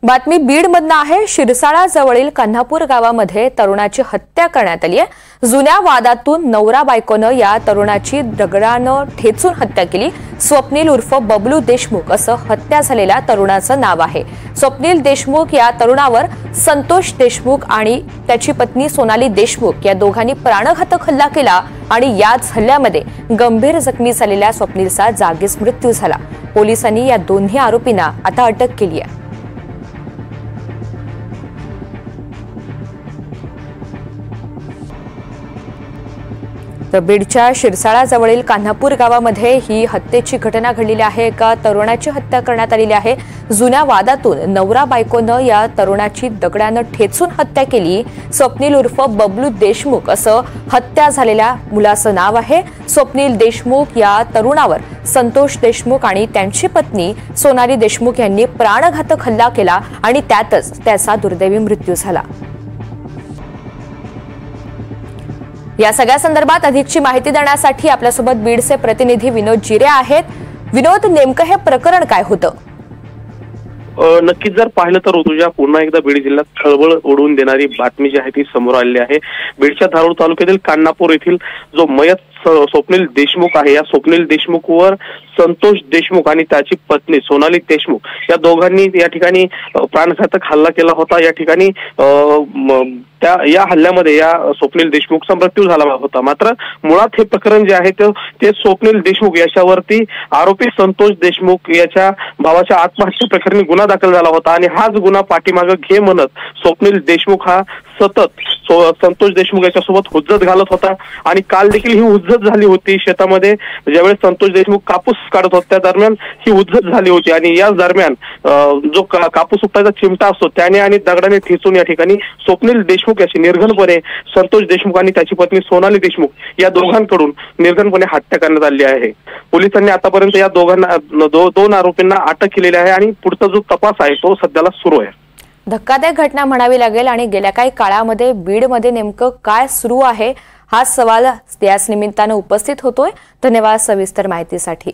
बातमी बीडमधून आहे। शिरसाळा जवळील कन्हापूर गावामध्ये तरुणाची हत्या करण्यात आली आहे। जुन्या वादातून नवरा बायकोनं या तरुणाची दगडानं ठेचून हत्या केली। स्वप्नील उर्फ बबलू देशमुख असं हत्या झालेल्या तरुणाचं नाव आहे। स्वप्नील देशमुख या तरुणावर संतोष देशमुख आणि त्याची पत्नी सोनाली देशमुख या दोघांनी प्राणघातक हल्ला केला आणि याच हल्ल्यामध्ये गंभीर जखमी झालेल्या स्वप्नीलचा जागीच मृत्यू झाला। पोलिसांनी या दोन्ही आरोपींना आता अटक केली आहे। तर बीडच्या शिरसाळा जवळील कान्हापूर गावामध्ये ही हत्येची घटना घडलेली आहे। एका तरुणाची हत्या करण्यात आलेली आहे। जुन्या वादातून नवरा बायकोनं या तरुणाची दगडानं ठेचून हत्या केली। स्वप्नील उर्फ बबलू देशमुख असं हत्या झालेल्या मुलाचं नाव आहे। स्वप्नील देशमुख या तरुणावर संतोष देशमुख आणि त्यांची पत्नी सोनाली देशमुख यांनी प्राणघातक हल्ला केला आणि त्यातच त्याचा दुर्दैवी मृत्यू झाला। या सगळ्या संदर्भात अधिकची माहिती देण्यासाठी आपल्यासोबत बीडचे प्रतिनिधी विनोद जिरे आहेत। विनोद, नेमकं हे प्रकरण काय होतं? नक्कीच जर पाहिलं तर ऋतुजा, पुन्हा एकदा बीड जिल्ह्यात खळबळ उडवून देणारी बातमी जी आहे ती समोर आलेली आहे। बीडच्या धारूर तालुक्यातील कान्हापूर येथील जो मयत स्वप्नील देशमुख आहे, या स्वप्नील देशमुखवर संतोष देशमुख आणि त्याची पत्नी सोनाली देशमुख या दोघांनी या ठिकाणी प्राणघातक हल्ला केला होता। या ठिकाणी या हल्ल्यामध्ये या स्वप्नील देशमुखचा मृत्यू झाला होता। मात्र मुळात हे प्रकरण जे आहे ते स्वप्नील देशमुख याच्यावरती आरोपी संतोष देशमुख याच्या भावाच्या आत्महत्या प्रकरणी गुन्हा दाखल झाला होता आणि हाच गुन्हा पाठीमागे घे म्हणत स्वप्नील देशमुख हा सतत संतोष देशमुख याच्यासोबत हुज्जत घालत होता आणि काल देखील ही हुज्जत झाली होती। शेतामध्ये ज्यावेळेस संतोष देशमुख कापूस काढत होता त्या दरम्यान ही हुज्जत झाली होती आणि याच दरम्यान जो कापूस उपटायचा चिमटा असतो त्याने आणि दगडाने ठेचून या ठिकाणी स्वप्नील देशमुख याची निर्घणपणे संतोष देशमुख आणि त्याची पत्नी सोनाली देशमुख या दोघांकडून निर्घणपणे हत्या करण्यात आली आहे। पोलिसांनी आतापर्यंत या दोन आरोपींना अटक केलेली आहे आणि पुढचा जो तपास आहे तो सध्याला सुरू आहे। धक्कादायक घटना म्हणावी लागेल आणि गेल्या काही काळामध्ये बीडमध्ये नेमकं काय सुरू आहे हा सवाल याच निमित्तानं उपस्थित होतोय। धन्यवाद सविस्तर माहितीसाठी।